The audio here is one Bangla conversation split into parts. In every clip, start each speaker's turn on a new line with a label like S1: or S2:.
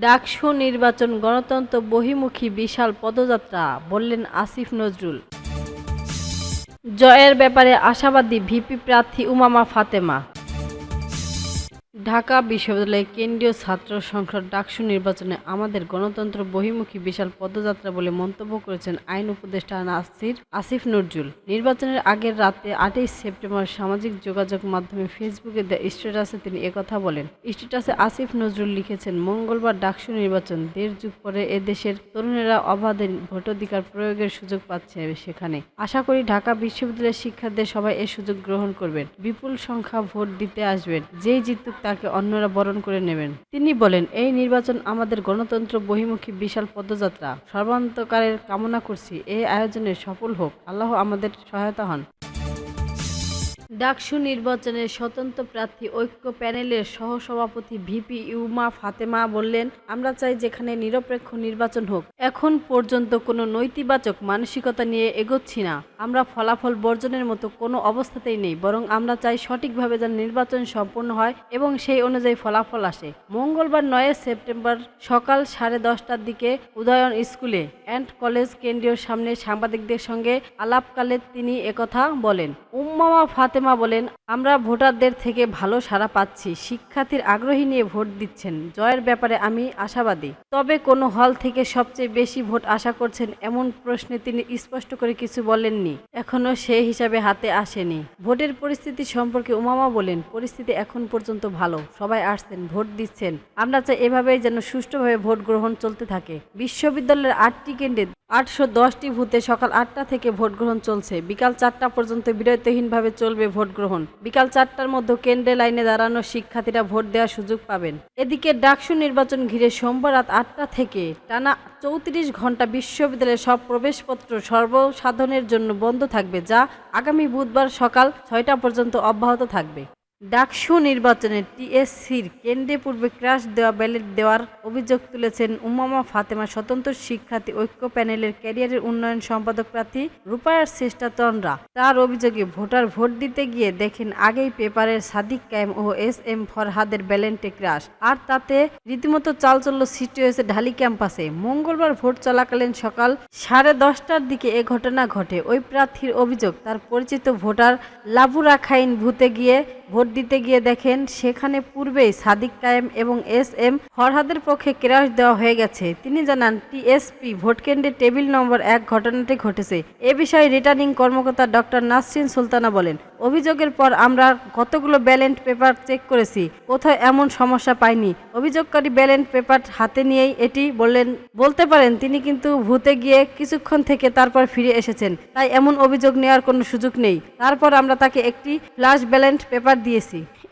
S1: ডাকসু নির্বাচন গণতন্ত্র বহির্মুখী বিশাল পদযাত্রা, বললেন আসিফ নজরুল। জয়ের ব্যাপারে আশাবাদী ভিপি প্রার্থী উমামা ফাতেমা। ঢাকা বিশ্ববিদ্যালয়ের কেন্দ্রীয় ছাত্র সংসদ ডাকসু নির্বাচনে আমাদের গণতন্ত্র বহির্মুখী বিশাল পদযাত্রা বলে মন্তব্য করেছেন আইন উপদেষ্টা আসিফ নজরুল। নির্বাচনের আগের রাতে ৮ই সেপ্টেম্বর সামাজিক যোগাযোগ মাধ্যমে ফেসবুকে দেয়া স্ট্যাটাসে তিনি একথা বলেন। স্ট্যাটাসে আসিফ নজরুল লিখেছেন, মঙ্গলবার ডাকসু নির্বাচন, দেড় যুগ পরে এদেশের তরুণেরা অবাধে ভোটাধিকার প্রয়োগের সুযোগ পাচ্ছে সেখানে। আশা করি ঢাকা বিশ্ববিদ্যালয়ের শিক্ষার্থীদের সবাই এ সুযোগ গ্রহণ করবেন, বিপুল সংখ্যা ভোট দিতে আসবেন, যেই জিতুক তাকে অন্যরা বরণ করে নেবেন। তিনি বলেন, এই নির্বাচন আমাদের গণতন্ত্র বহির্মুখী বিশাল পদযাত্রা। সর্বান্তকারের কামনা করছি এই আয়োজনে সফল হোক, আল্লাহ আমাদের সহায়তা হন। ডাকসু নির্বাচনের স্বতন্ত্র প্রার্থী ঐক্য প্যানেলের সহসভাপতি ভিপি উমা ফাতেমা বললেন, আমরা চাই যেখানে নিরপেক্ষ নির্বাচন হোক। এখন পর্যন্ত কোনো নৈতিবাচক মানসিকতা নিয়ে এগোচ্ছি না। আমরা ফলাফল বর্জনের মতো কোনো অবস্থাতেই নেই, বরং আমরা চাই সঠিকভাবে যেন নির্বাচন সম্পন্ন হয় এবং সেই অনুযায়ী ফলাফল আসে। মঙ্গলবার ৯ সেপ্টেম্বর সকাল 10:30টার দিকে উদয়ন স্কুলে অ্যান্ড কলেজ কেন্দ্রীয় সামনে সাংবাদিকদের সঙ্গে আলাপকালে তিনি একথা বলেন। উম্মামা ফাতেমা বলেন, আমরা ভোটারদের থেকে ভালো সাড়া পাচ্ছি, শিক্ষার্থীর আগ্রহী নিয়ে ভোট দিচ্ছেন। জয়ের ব্যাপারে আমি আশাবাদী, তবে কোন হল থেকে সবচেয়ে বেশি ভোট আশা করছেন এমন প্রশ্নে তিনি স্পষ্ট করে কিছু বলেননি। এখনো সে হিসাবে হাতে আসেনি। ভোটের পরিস্থিতি সম্পর্কে উমামা বলেন, পরিস্থিতি এখন পর্যন্ত ভালো, সবাই আসছেন, ভোট দিচ্ছেন। আমরা চাই এভাবেই যেন সুষ্ঠুভাবে ভোট গ্রহণ চলতে থাকে। বিশ্ববিদ্যালয়ের 8টি কেন্দ্রে 810টি বুথে সকাল 8টা থেকে ভোট গ্রহণ চলছে। বিকাল 4টা পর্যন্ত বিরতিহীনভাবে চলবে ভোট গ্রহণ। বিকাল 4টার মধ্যে কেন্দ্রে লাইনে দাঁড়ানো শিক্ষার্থীরা ভোট দেওয়ার সুযোগ পাবেন। এদিকে ডাকসু নির্বাচন ঘিরে সোমবার রাত 8টা থেকে টানা 34 ঘণ্টা বিশ্ববিদ্যালয়ের সব প্রবেশপত্র সর্বসাধারণের জন্য বন্ধ থাকবে, যা আগামী বুধবার সকাল 6টা পর্যন্ত অব্যাহত থাকবে। ডাকসু নির্বাচনে টিএসসির কেন্দ্রে পূর্বে ক্রাশ দেওয়া ব্যালট দেওয়ার অভিযোগ তুলেছেন উমামা ফাতেমা। স্বতন্ত্র শিক্ষার্থী ঐক্য প্যানেলের ক্যারিয়ারের উন্নয়ন সম্পাদক প্রার্থী রূপায়ার চেষ্টা তনরা। তার অভিযোগে ভোটার ভোট দিতে গিয়ে দেখেন আগেই পেপারের সাদিক কায়েম ও এস.এম. ফরহাদের ব্যালটে ক্রাশ, আর তাতে রীতিমতো চালচল্য সৃষ্টি হয়েছে ঢালি ক্যাম্পাসে। মঙ্গলবার ভোট চলাকালীন সকাল 10:30টার দিকে এ ঘটনা ঘটে। ওই প্রার্থীর অভিযোগ, তার পরিচিত ভোটার লাবুরাখাইন বুথে গিয়ে ভোট দিতে গিয়ে দেখেন সেখানে পূর্বেই সাদিক কায়েম এবং এস.এম. ফরহাদের পক্ষে ক্রাশ দেওয়া হয়ে গেছে। তিনি জানান, টিএসপি ভোটকেন্দ্রে টেবিল নম্বর 1 ঘটনাটি ঘটেছে। এ বিষয়ে রিটার্নিং কর্মকর্তা ডক্টর নাসরিন সুলতানা বলেন, অভিযোগের পর আমরা কতগুলো ব্যালট পেপার চেক করেছি, কোথাও এমন সমস্যা পাইনি। অভিযোগকারী ব্যালট পেপার হাতে নিয়েই এটি বলতে পারেন তিনি কিন্তু ভূতে গিয়ে কিছুক্ষণ থেকে তারপর ফিরে এসেছেন, তাই এমন অভিযোগ নেওয়ার কোনো সুযোগ নেই। তারপর আমরা তাকে একটি ফ্ল্যাশ ব্যালট পেপার দিয়েছি।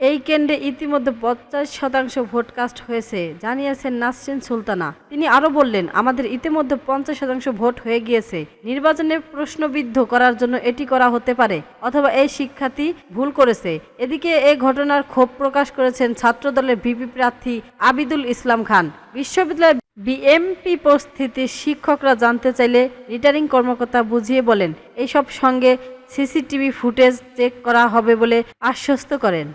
S1: এই কেন্দ্রে ইতিমধ্যে 50% ভোট কাস্ট হয়েছে, জানিয়েছেন নাসরিন সুলতানা। তিনি আরও বললেন, আমাদের ইতিমধ্যে 50% ভোট হয়ে গিয়েছে। নির্বাচনে প্রশ্নবিদ্ধ করার জন্য এটি করা হতে পারে, অথবা এই শিক্ষার্থী ভুল করেছে। এদিকে এ ঘটনার ক্ষোভ প্রকাশ করেছেন ছাত্রদলের ভিপি প্রার্থী আবিদুল ইসলাম খান। বিশ্ববিদ্যালয়ের বিএমপি উপস্থিতি শিক্ষকরা জানতে চাইলে রিটার্নিং কর্মকর্তা বুঝিয়ে বলেন, এইসব সঙ্গে সিসিটিভি ফুটেজ চেক করা হবে বলে আশ্বস্ত করেন।